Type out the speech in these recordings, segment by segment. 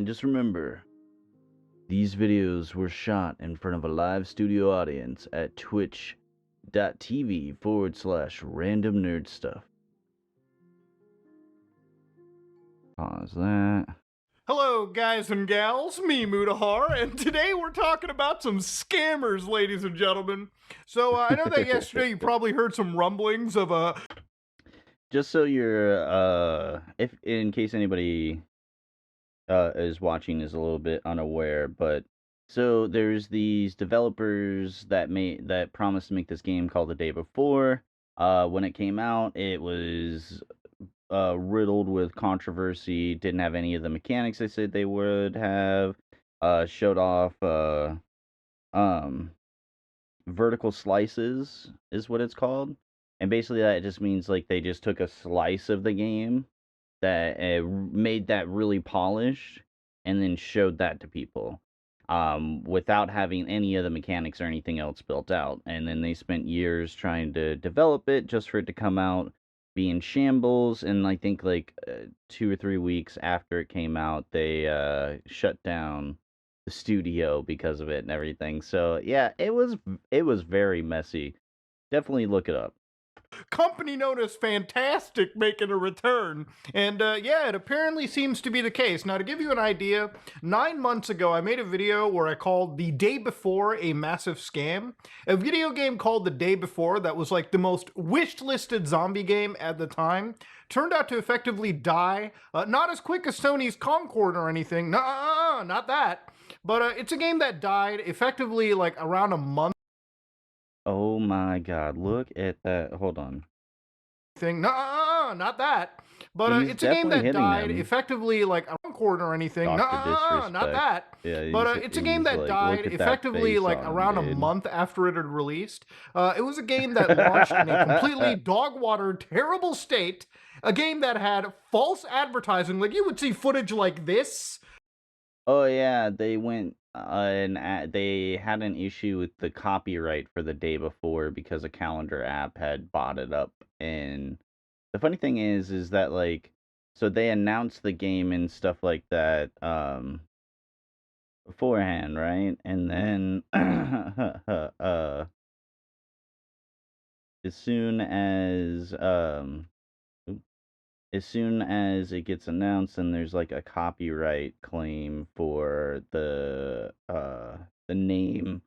just remember, these videos were shot in front of a live studio audience at twitch.tv/random nerd stuff. Pause that. Hello, guys and gals, me Mudahar, and today we're talking about some scammers, ladies and gentlemen. So I know that yesterday you probably heard some rumblings of Just so you're, if in case anybody is watching is a little bit unaware, but so there's these developers that promised to make this game called The Day Before. When it came out, it was riddled with controversy. Didn't have any of the mechanics they said they would have. Showed off um vertical slices is what it's called, and basically that just means like they just took a slice of the game that made that really polished and then showed that to people without having any of the mechanics or anything else built out. And then they spent years trying to develop it just for it to come out be in shambles. And I think like 2 or 3 weeks after it came out, they shut down the studio because of it and everything. So yeah, it was very messy. Definitely look it up. company known as Fntastic making a return. And yeah, it apparently seems to be the case. Now, to give you an idea, 9 months ago, I made a video where I called The Day Before a massive scam. A video game called The Day Before that was like the most wish-listed zombie game at the time turned out to effectively die. Not as quick as Sony's Concord or anything. No, not that. But it's a game that died effectively like around a month. Oh my god, look at that. Hold on. Thing. No, not that. But He's it's a game definitely that hitting died them. effectively like a quarter or anything. Dr. No, not Disrespect. that. Yeah, But it's a game that like, died look at that effectively face like on him, around a dude. month after it had released. It was a game that launched in a completely dog-water, terrible state. A game that had false advertising. Like you would see footage like this. Oh yeah, they went they had an issue with the copyright for The Day Before because a calendar app had bought it up. And the funny thing is that like, so they announced the game and stuff like that beforehand, right? And then as soon as as soon as it gets announced and there's like a copyright claim for the name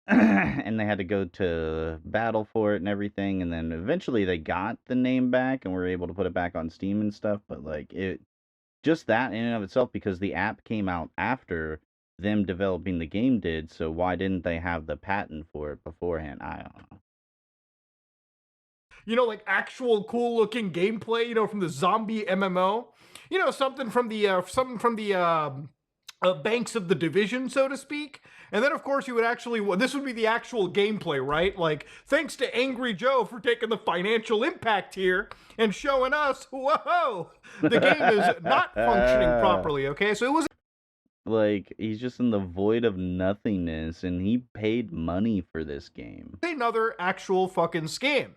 and they had to go to battle for it and everything, and then eventually they got the name back and were able to put it back on Steam and stuff. But like, it just that in and of itself, because the app came out after them developing the game did, so why didn't they have the patent for it beforehand? I don't know. You know, like actual cool looking gameplay, you know, from the zombie MMO. You know, something from the banks of the division, so to speak. And then, of course, you would actually, well, this would be the actual gameplay, right? Like, thanks to Angry Joe for taking the financial impact here and showing us, whoa, the game is not functioning properly, okay? So it was Like, he's just in the void of nothingness, and he paid money for this game. another actual fucking scam.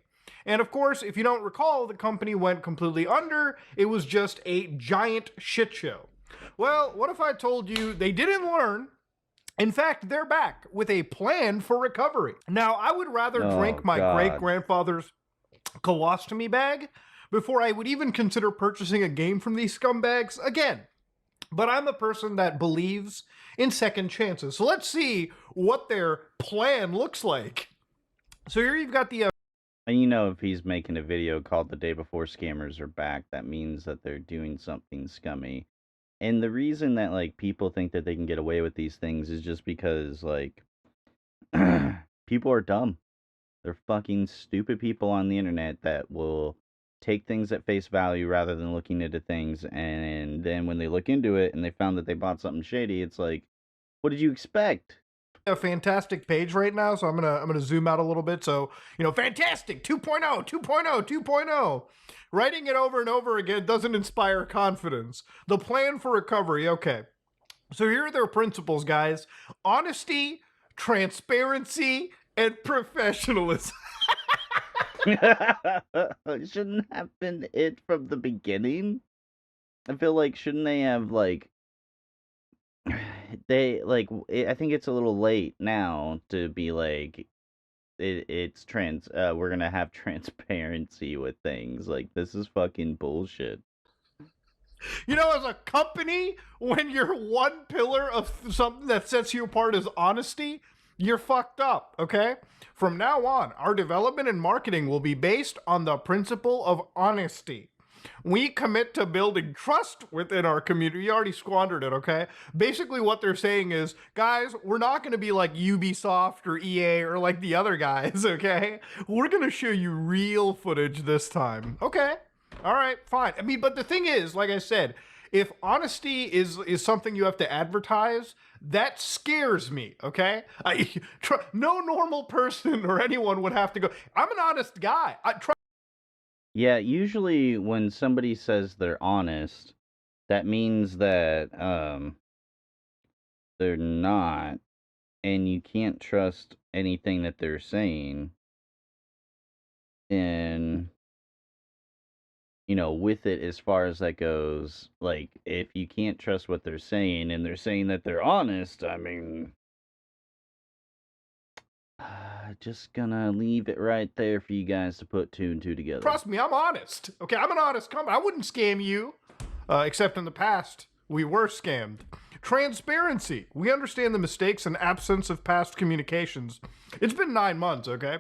And of course, if you don't recall, the company went completely under. It was just a giant shit show. Well, what if I told you they didn't learn? In fact, they're back with a plan for recovery. Now, I would rather drink my great-grandfather's colostomy bag before I would even consider purchasing a game from these scumbags again. But I'm a person that believes in second chances. So let's see what their plan looks like. So here you've got the And you know, if he's making a video called The Day Before Scammers Are Back, that means that they're doing something scummy. And the reason that, like, people think that they can get away with these things is just because, like, people are dumb. They're fucking stupid people on the internet that will take things at face value rather than looking into things. And then when they look into it and they found that they bought something shady, it's like, what did you expect? a Fntastic page right now, so I'm gonna zoom out a little bit. So, you know, Fntastic 2.0, 2.0, 2.0. Writing it over and over again doesn't inspire confidence. The plan for recovery, okay. So here are their principles, guys. Honesty, transparency, and professionalism. Shouldn't have been it from the beginning. I feel like, shouldn't they have, like, they like I think it's a little late now to be like it's we're gonna have transparency with things. Like this is fucking bullshit. You know, as a company, when your one pillar of something that sets you apart is honesty, you're fucked up, okay? From now on, our development and marketing will be based on the principle of honesty. We commit to building trust within our community. You already squandered it, okay? Basically, what they're saying is, guys, we're not going to be like Ubisoft or EA or like the other guys, okay? We're going to show you real footage this time, okay? All right, fine. I mean, but the thing is, like I said, if honesty is something you have to advertise, that scares me. Okay, no normal person or anyone would have to go. I'm an honest guy. Yeah, usually when somebody says they're honest, that means that they're not, and you can't trust anything that they're saying. And with it as far as that goes, like if you can't trust what they're saying and they're saying that they're honest, I mean, just gonna leave it right there for you guys to put two and two together. Trust me, I'm honest. Okay, I'm an honest company. I wouldn't scam you, except in the past we were scammed. Transparency. We understand the mistakes and absence of past communications. It's been 9 months, okay?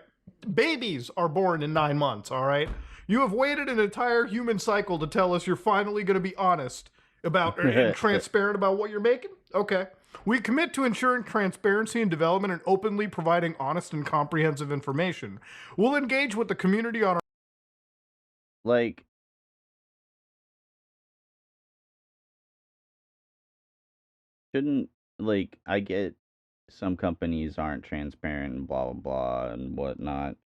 Babies are born in 9 months, all right? You have waited an entire human cycle to tell us you're finally going to be honest about and transparent about what you're making? Okay. We commit to ensuring transparency in development and openly providing honest and comprehensive information. We'll engage with the community on our Like, shouldn't, like, I get some companies aren't transparent and blah, blah, blah, and whatnot.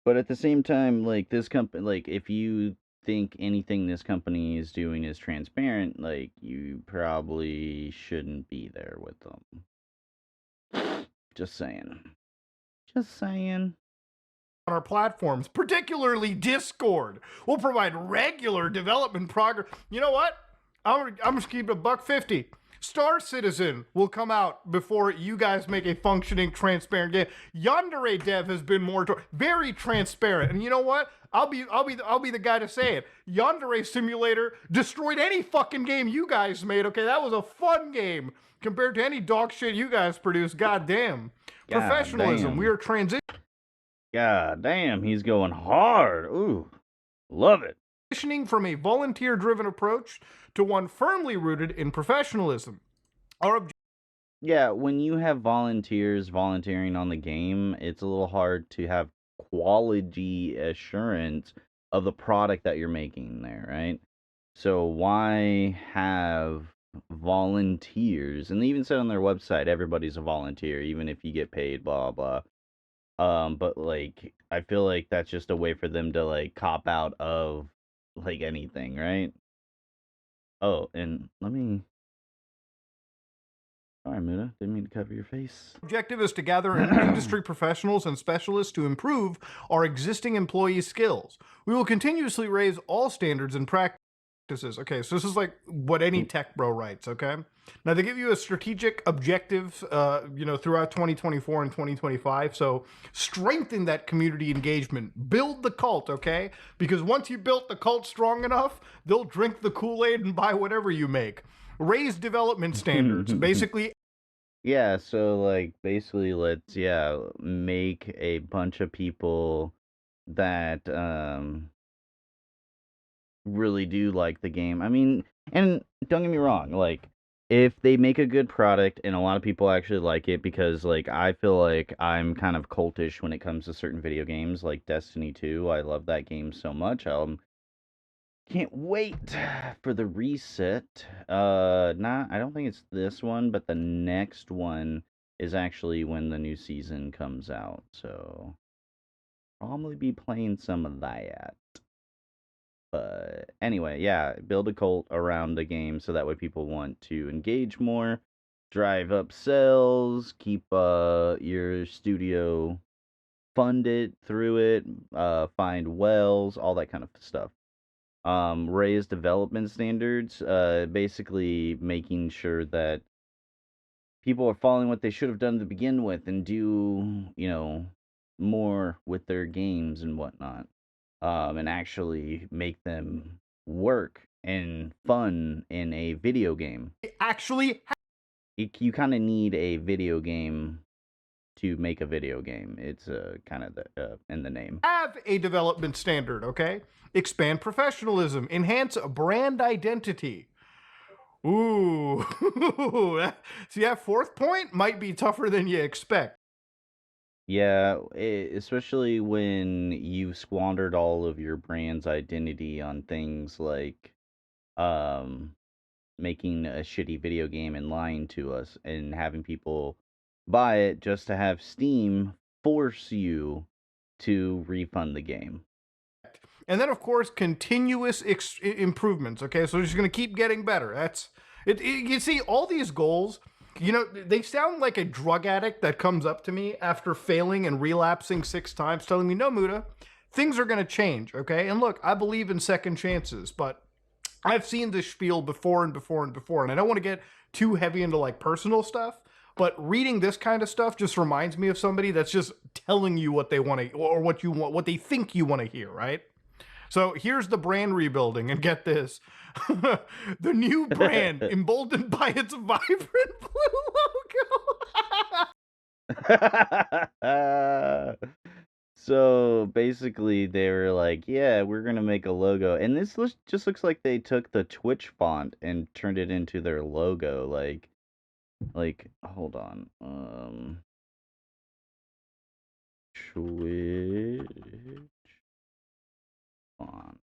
But at the same time, like, this company, like, if you think anything this company is doing is transparent, like, you probably shouldn't be there with them. Just saying. Just saying. on our platforms, particularly Discord. We'll provide regular development progress. You know what? I'm just keeping $1.50. Star Citizen will come out before you guys make a functioning, transparent game. Yandere Dev has been very transparent, and you know what? I'll be the guy to say it. Yandere Simulator destroyed any fucking game you guys made. Okay, that was a fun game compared to any dog shit you guys produced. God damn. God Professionalism. damn. We are transitioning. God damn, he's going hard. Ooh, love it. Transitioning from a volunteer driven approach to one firmly rooted in professionalism. Yeah, when you have volunteers volunteering on the game, it's a little hard to have quality assurance of the product that you're making there, right? So why have volunteers? And they even said on their website, everybody's a volunteer, even if you get paid, blah blah. But like, I feel like that's just a way for them to like cop out of like anything, right? Oh, and let me. Sorry, Muda. Didn't mean to cover your face. Objective is to gather industry professionals and specialists to improve our existing employee skills. We will continuously raise all standards and practices. Okay, so this is like what any tech bro writes, okay? Now, they give you a strategic objective, throughout 2024 and 2025. So strengthen that community engagement. Build the cult, okay? Because once you built the cult strong enough, they'll drink the Kool-Aid and buy whatever you make. Raise development standards. Basically, yeah, so like basically let's make a bunch of people that really do like the game. I mean, and don't get me wrong, like if they make a good product and a lot of people actually like it, because like I feel like I'm kind of cultish when it comes to certain video games like Destiny 2. I love that game so much. Can't wait for the reset. Not I don't think it's this one, but the next one is actually when the new season comes out. So probably be playing some of that. But anyway, yeah, build a cult around the game so that way people want to engage more, drive up sales, keep your studio funded through it, find wells, all that kind of stuff. Raise development standards, basically making sure that people are following what they should have done to begin with and do, more with their games and whatnot, and actually make them work and fun in a video game. Actually You kind of need a video game to make a video game. It's kind of in the name. have a development standard, okay? Expand professionalism, enhance brand identity. Ooh. See, that fourth point might be tougher than you expect. Yeah, especially when you've squandered all of your brand's identity on things like um making a shitty video game and lying to us and having people buy it just to have Steam force you to refund the game. And then, of course, continuous improvements, okay? So we're just going to keep getting better. That's it. You see, all these goals, they sound like a drug addict that comes up to me after failing and relapsing 6 times, telling me, no, Muda, things are going to change, okay? And look, I believe in second chances, but I've seen this spiel before and before and before, and I don't want to get too heavy into like personal stuff, but reading this kind of stuff just reminds me of somebody that's just telling you what they want to, or what you want, what they think you want to hear, right? So here's the brand rebuilding, and get this. The new brand, emboldened by its vibrant blue logo. So basically, they were like, "Yeah, we're gonna make a logo," and this just looks like they took the Twitch font and turned it into their logo. Hold on, Twitch font.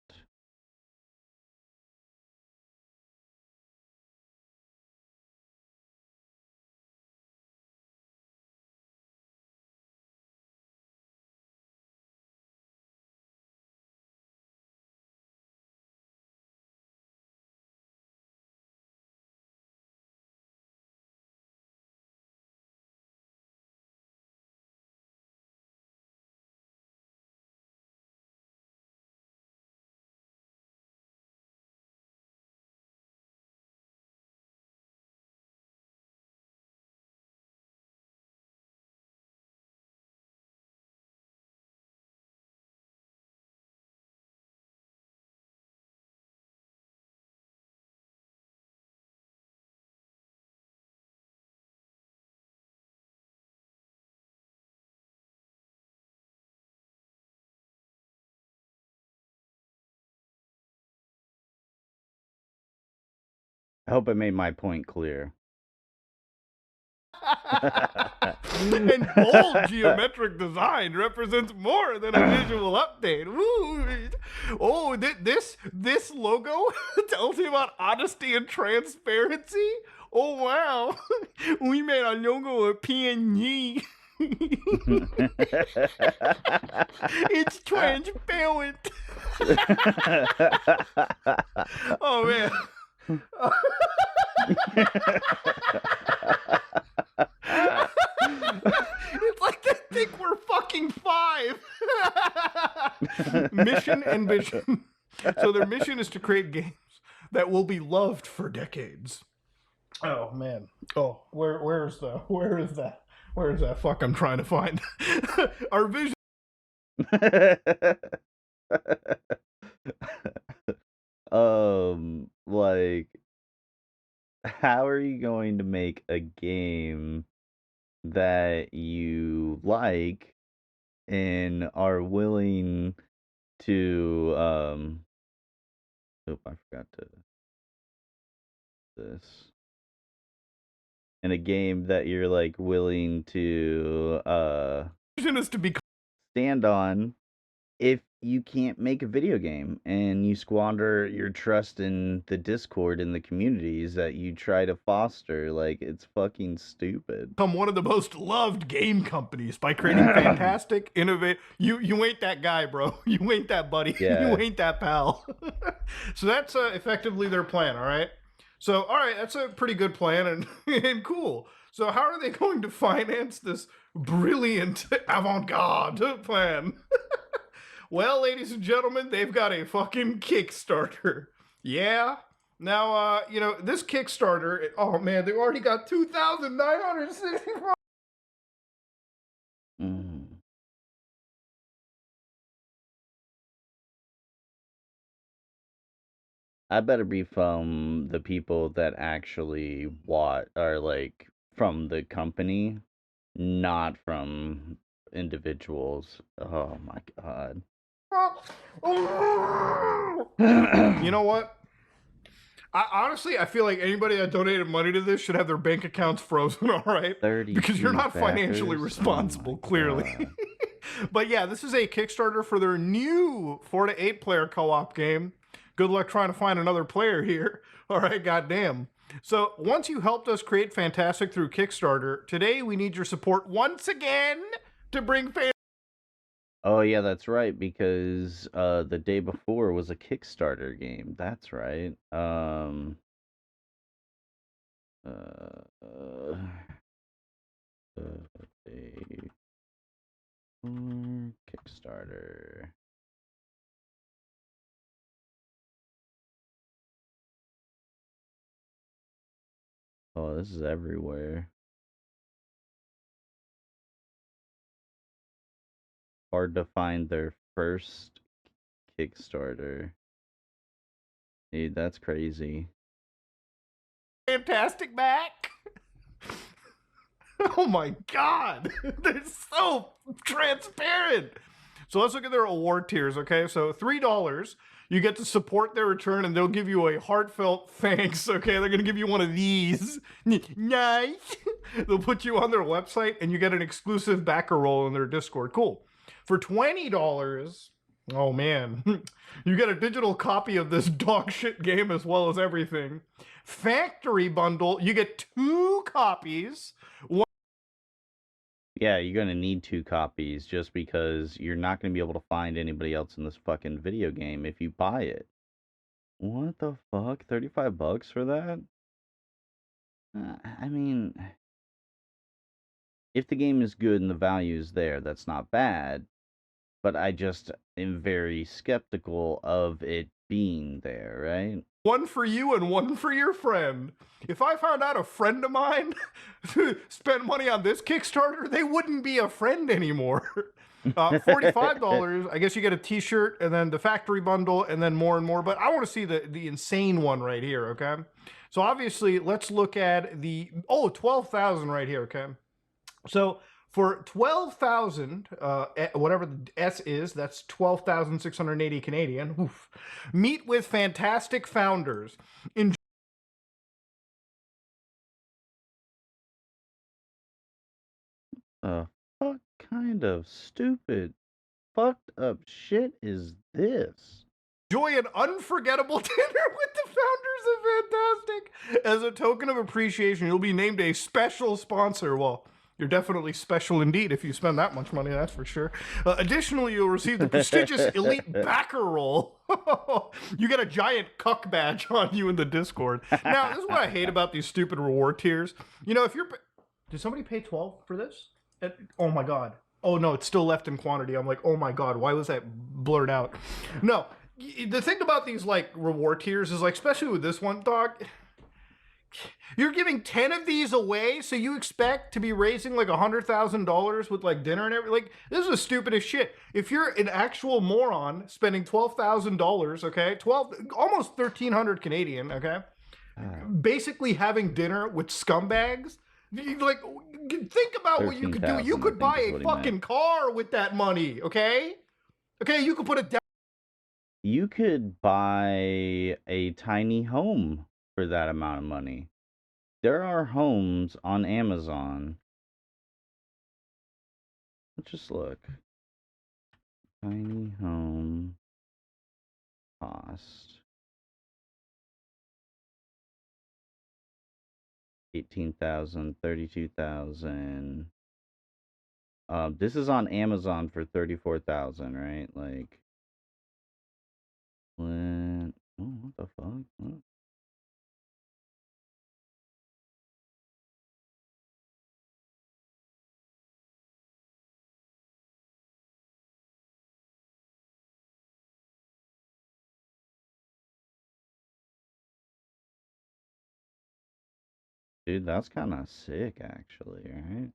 I hope I made my point clear. and bold geometric design represents more than a visual update. Ooh. Oh, this logo tells you about honesty and transparency. Oh wow, we made a logo of PNG. It's transparent. Oh man. It's like they think we're fucking 5. Mission and vision. So their mission is to create games that will be loved for decades. Oh man. Oh, where is that? Where is that? Fuck, I'm trying to find. Our vision. Like, how are you going to make a game that you like and are willing to I forgot to this. In a game that you're like willing to Vision is to be stand on if you can't make a video game and you squander your trust in the Discord and the communities that you try to foster. Like, it's fucking stupid. Become one of the most loved game companies by creating fantastic, innovative. You ain't that guy, bro. You ain't that buddy. Yeah. You ain't that pal. So that's effectively their plan. All right. So all right, that's a pretty good plan and cool. So how are they going to finance this brilliant avant-garde plan? Well, ladies and gentlemen, they've got a fucking Kickstarter. Yeah, Now, this Kickstarter. Oh man, they already got 2,964. Mm. I better be from the people that actually are like from the company, not from individuals. Oh my god. You know what? I feel like anybody that donated money to this should have their bank accounts frozen, all right? Because you're 32 not financially backers. Oh responsible, my clearly. god. But yeah, this is a Kickstarter for their new 4 to 8 player co op game. Good luck trying to find another player here. All right, goddamn. So once you helped us create Fntastic through Kickstarter, today we need your support once again to bring Oh yeah, that's right, because the day before was a Kickstarter game. That's right. Uh, day before Kickstarter. Oh, this is everywhere. Hard to find their first Kickstarter. Dude, that's crazy. Fntastic back. Oh my god, they're so transparent. So let's look at their award tiers, okay? So $3, you get to support their return, and they'll give you a heartfelt thanks, okay? They're gonna give you one of these. Nice. They'll put you on their website, and you get an exclusive backer roll in their Discord. Cool. For $20, oh man, you get a digital copy of this dog shit game as well as everything. Factory bundle, you get 2 copies. Yeah, you're gonna need 2 copies just because you're not gonna be able to find anybody else in this fucking video game if you buy it. What the fuck? 35 bucks for that? I mean, if the game is good and the value is there, that's not bad, but I just am very skeptical of it being there, right? One for you and one for your friend. If I found out a friend of mine spent money on this Kickstarter, they wouldn't be a friend anymore. $45, I guess you get a t-shirt and then the factory bundle and then more and more. But I want to see the insane one right here, okay? So obviously, let's look at the 12,000 right here, okay? So for 12,000, whatever the S is, that's 12,680 Canadian. Oof. Meet with fantastic founders. Fuck kind of stupid, fucked up shit is this? Enjoy an unforgettable dinner with the founders of Fntastic. As a token of appreciation, you'll be named a special sponsor. Well, you're definitely special indeed if you spend that much money, that's for sure. Additionally, you'll receive the prestigious Elite Backer Roll. You get a giant cuck badge on you in the Discord. Now, this is what I hate about these stupid reward tiers. You know, if you're... Did somebody pay 12 for this? Oh my god. Oh no, it's still left in quantity. I'm like, oh my god, why was that blurred out? No, the thing about these like reward tiers is like, especially with this one, dog, you're giving 10 of these away, so you expect to be raising like $100,000 with like dinner and everything. Like, this is the stupidest shit. If you're an actual moron spending $12,000, okay, 12, almost 1,300 Canadian, okay, basically having dinner with scumbags, like, think about what you could do. You 13,000, I could think buy is a what he fucking meant. car with that money, okay? Okay, you could put a You could buy a tiny home for that amount of money. There are homes on Amazon. Let's just look. Tiny home cost 18,000, 32,000. This is on Amazon for 34,000, right? Like, what the fuck? What? dude, that's kind of sick, actually, right?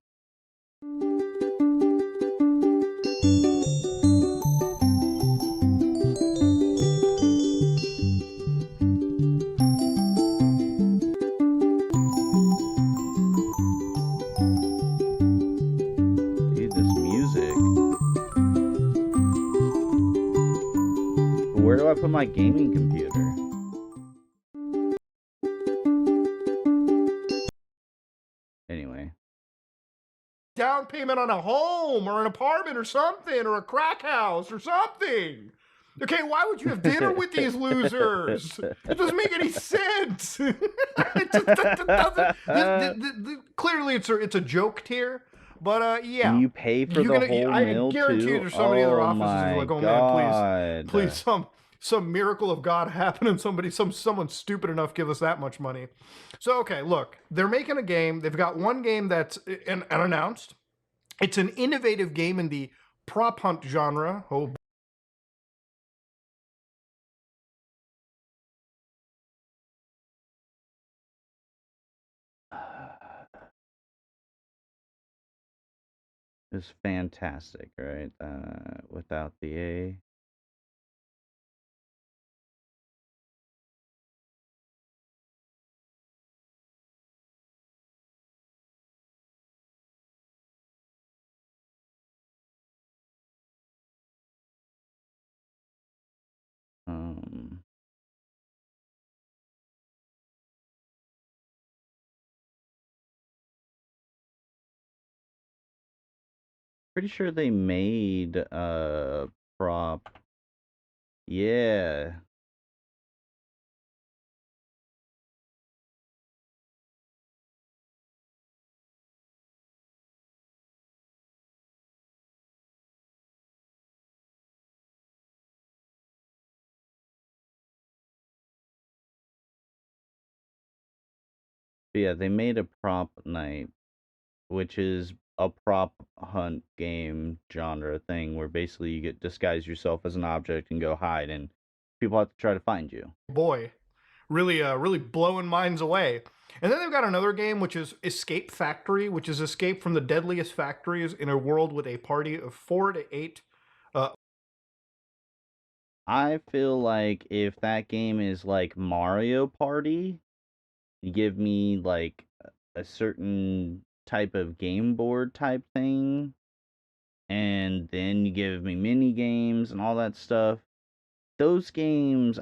Dude, this music. But where do I put my gaming computer? Anyway. Down payment on a home or an apartment or something, or a crack house or something. Okay, why would you have dinner with these losers? It doesn't make any sense. It just doesn't. Clearly, it's a joke tier, but And yeah, you pay for the whole I meal guarantee you too? there's somebody in their Oh offices who's my like, oh man, please, god. some miracle of God happen and someone stupid enough give us that much money. So okay, look, they're making a game. They've got one game that's unannounced. It's an innovative game in the prop hunt genre. Oh, It's fantastic, right? Without the A. Um, Pretty sure they made prop. Yeah. But yeah, they made a prop night, which is a prop hunt game genre thing where basically you get disguise yourself as an object and go hide, and people have to try to find you. boy, really blowing minds away. And then they've got another game which is Escape Factory, which is escape from the deadliest factories in a world with a party of 4 to 8. I feel like if that game is like Mario Party, you give me like a certain type of game board type thing, and then you give me mini games and all that stuff. Those games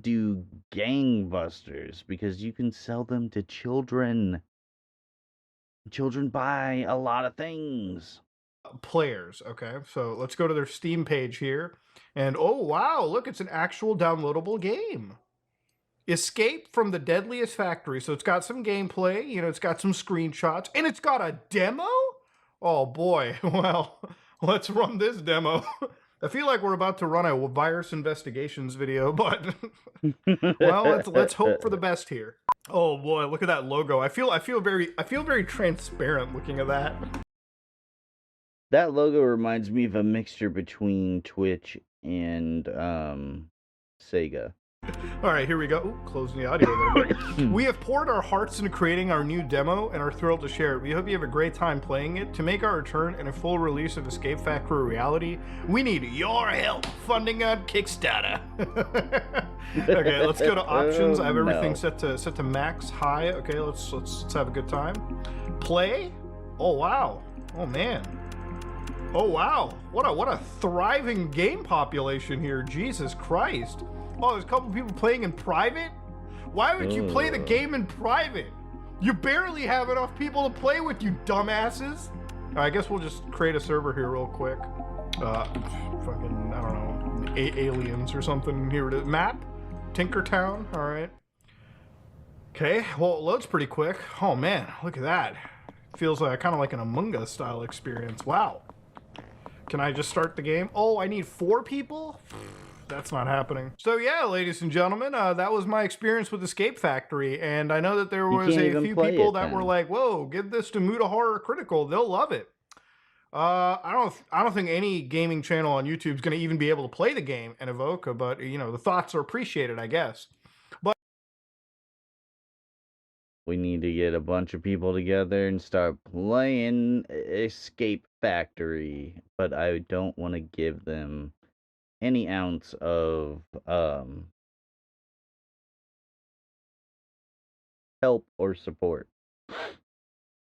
do gangbusters because you can sell them to children. Children buy a lot of things. Players. Okay, so let's go to their Steam page here. And oh, wow, look, it's an actual downloadable game. Escape from the Deadliest Factory. So it's got some gameplay, it's got some screenshots, and it's got a demo? Oh boy, well, let's run this demo. I feel like we're about to run a virus investigations video, but well, let's hope for the best here. Oh boy, look at that logo. I feel very transparent looking at that. That logo reminds me of a mixture between Twitch and Sega. All right, here we go. Ooh, closing the audio a little bit. We have poured our hearts into creating our new demo and are thrilled to share it. We hope you have a great time playing it. To make our return and a full release of Escape Factory reality, we need your help funding on Kickstarter. Okay, let's go to options. I have everything set to max high. Okay, let's have a good time. Play. Oh wow. Oh man. Oh wow. What a thriving game population here. Jesus Christ. Oh, there's a couple people playing in private? Why would you play the game in private? You barely have enough people to play with, you dumbasses. I guess we'll just create a server here real quick. Fucking, I don't know, aliens or something. Here it is. Map? Tinkertown? All right. Okay, well, it loads pretty quick. Oh man, look at that. Feels like kind of like an Among Us style experience. Wow. Can I just start the game? Oh, I need 4 people? That's not happening. So yeah, ladies and gentlemen, that was my experience with Escape Factory, and I know that there was a few people that were like, "Whoa, give this to Muda Horror Critical; they'll love it." I don't think any gaming channel on YouTube is going to even be able to play the game in Evoca, but the thoughts are appreciated, I guess. we need to get a bunch of people together and start playing Escape Factory, but I don't want to give them any ounce of help or support.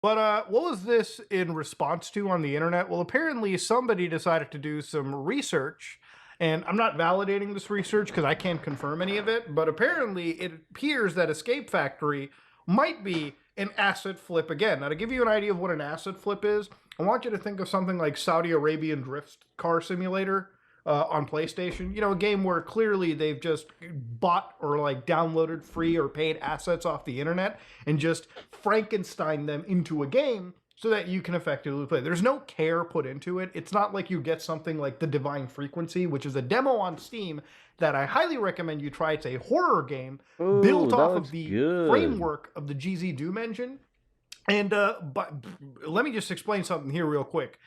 But what was this in response to on the internet? Well, apparently somebody decided to do some research, and I'm not validating this research because I can't confirm any of it, but apparently it appears that Escape Factory might be an asset flip again. Now, to give you an idea of what an asset flip is, I want you to think of something like Saudi Arabian Drift Car Simulator on PlayStation. You know, a game where clearly they've just bought or like downloaded free or paid assets off the internet and just Frankenstein them into a game so that you can effectively play. There's no care put into it. It's not like you get something like The Divine Frequency, which is a demo on Steam that I highly recommend you try. It's a horror game Ooh, built that off looks of the good. framework of the GZ Doom engine. And but let me just explain something here real quick.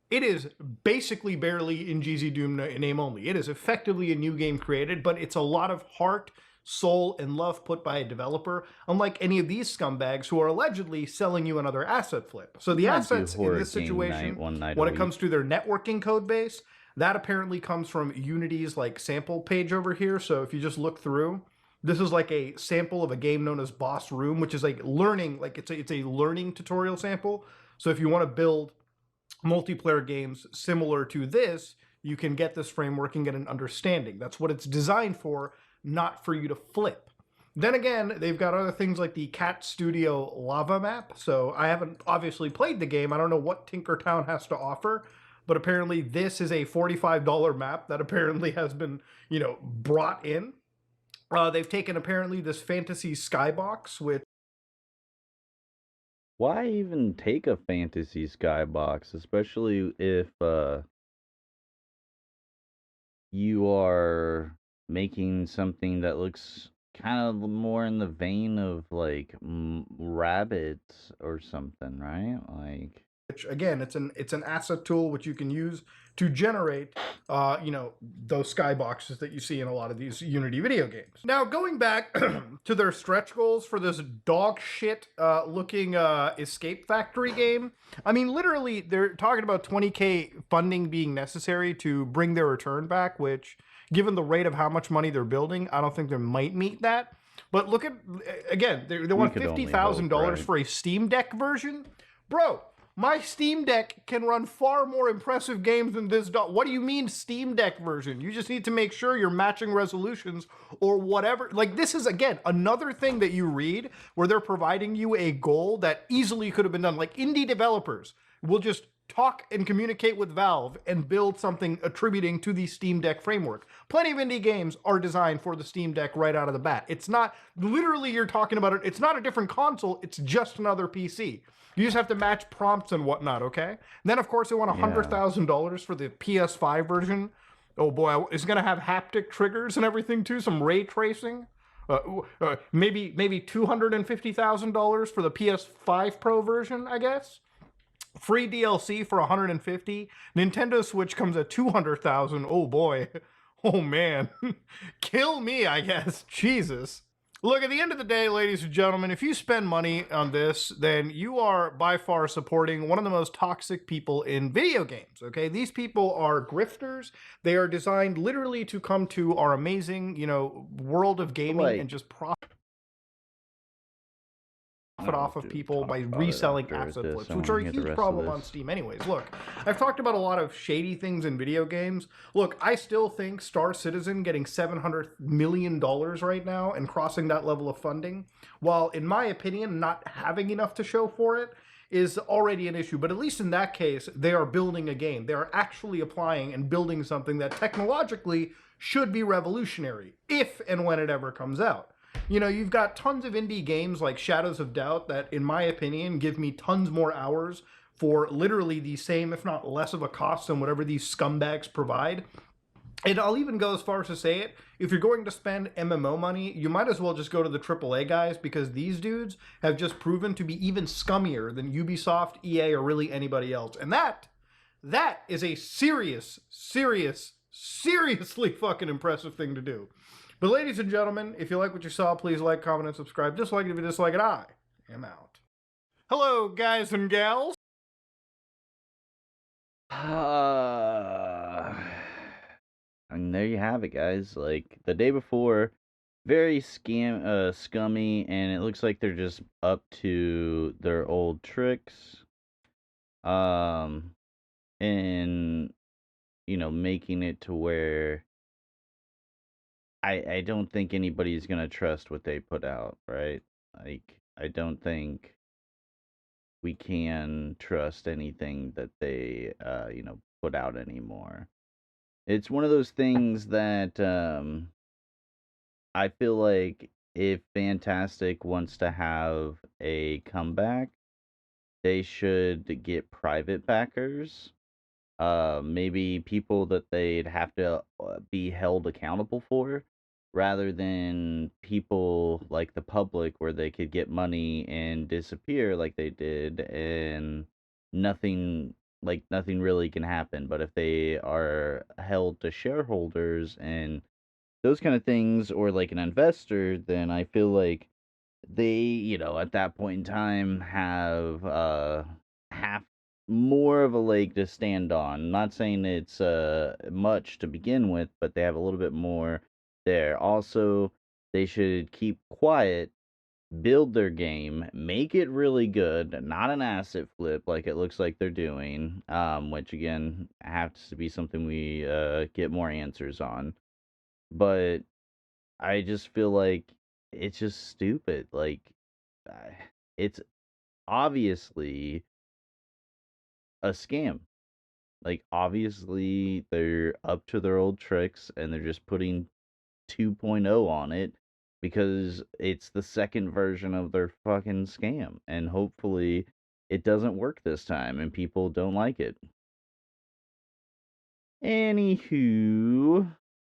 It is basically barely in GZ Doom name only. It is effectively a new game created, but it's a lot of heart, soul, and love put by a developer, unlike any of these scumbags who are allegedly selling you another asset flip. So the Might do assets in horror this game situation, night one night a when it week. comes to their networking code base, that apparently comes from Unity's like sample page over here. So if you just look through, this is like a sample of a game known as Boss Room, which is like learning, like it's a learning tutorial sample. So if you want to build multiplayer games similar to this, you can get this framework and get an understanding. That's what it's designed for, not for you to flip. Then again, they've got other things like the Cat Studio Lava map. So I haven't obviously played the game. I don't know what Tinkertown has to offer, but apparently this is a $45 map that apparently has been, you know, brought in. They've taken apparently this fantasy skybox, which Why even take a fantasy skybox, especially if you are making something that looks kind of more in the vein of like rabbits or something, right? Like, again, it's an asset tool which you can use to generate you know, those skyboxes that you see in a lot of these Unity video games. Now, going back to their stretch goals for this dog shit looking Escape Factory game, I mean, literally, they're talking about 20K funding being necessary to bring their return back, which, given the rate of how much money they're building, I don't think they might meet that. But look at, again, they want could only $50,000 hope, right? for a Steam Deck version? Bro, my Steam Deck can run far more impressive games than this. What do you mean Steam Deck version? You just need to make sure you're matching resolutions or whatever. Like, this is, again, another thing that you read where they're providing you a goal that easily could have been done. Like, indie developers will just talk and communicate with Valve and build something attributing to the Steam Deck framework. Plenty of indie games are designed for the Steam Deck right out of the bat. It's not, literally, you're talking about it, it's not a different console, it's just another PC. You just have to match prompts and whatnot, okay? And then, of course, they want $100,000 for the PS5 version. Oh boy, it's gonna have haptic triggers and everything too, some ray tracing. Maybe $250,000 for the PS5 Pro version, I guess. Free DLC for $150. Nintendo Switch comes at $200,000. Oh boy. Oh man. Kill me, I guess. Jesus. Look, at the end of the day, ladies and gentlemen, if you spend money on this, then you are by far supporting one of the most toxic people in video games, okay? These people are grifters. They are designed literally to come to our amazing, you know, world of gaming like, and just profit off of people by reselling asset flips, which are a huge problem on Steam anyways. Look, I've talked about a lot of shady things in video games. Look, I still think Star Citizen getting $700 million right now and crossing that level of funding, while in my opinion not having enough to show for it, is already an issue. But at least in that case, they are building a game. They are actually applying and building something that technologically should be revolutionary, if and when it ever comes out. You know, you've got tons of indie games like Shadows of Doubt that, in my opinion, give me tons more hours for literally the same, if not less of a cost than whatever these scumbags provide. And I'll even go as far as to say it, if you're going to spend MMO money, you might as well just go to the AAA guys, because these dudes have just proven to be even scummier than Ubisoft, EA, or really anybody else. And that is a seriously fucking impressive thing to do. But ladies and gentlemen, if you like what you saw, please like, comment, and subscribe. Dislike it if you dislike it. I am out. Hello, guys and gals. And there you have it, guys. Like the day before, very scummy, and it looks like they're just up to their old tricks. Um, and making it to where I don't think anybody's gonna trust what they put out, right? Like I don't think we can trust anything that they put out anymore. It's one of those things that I feel like if Fantastic wants to have a comeback, they should get private backers, maybe people that they'd have to be held accountable for, rather than people like the public where they could get money and disappear like they did, and nothing nothing really can happen. But if they are held to shareholders and those kind of things, or like an investor, then I feel like they, at that point in time have more of a leg to stand on. Not saying it's much to begin with, but they have a little bit more there. Also, they should keep quiet, build their game, make it really good, not an asset flip like it looks like they're doing. Which again has to be something we get more answers on. But I just feel like it's just stupid. Like, I- it's obviously a scam. Like, obviously, they're up to their old tricks and they're just putting 2.0 on it because it's the second version of their fucking scam. And hopefully, it doesn't work this time and people don't like it. Anywho,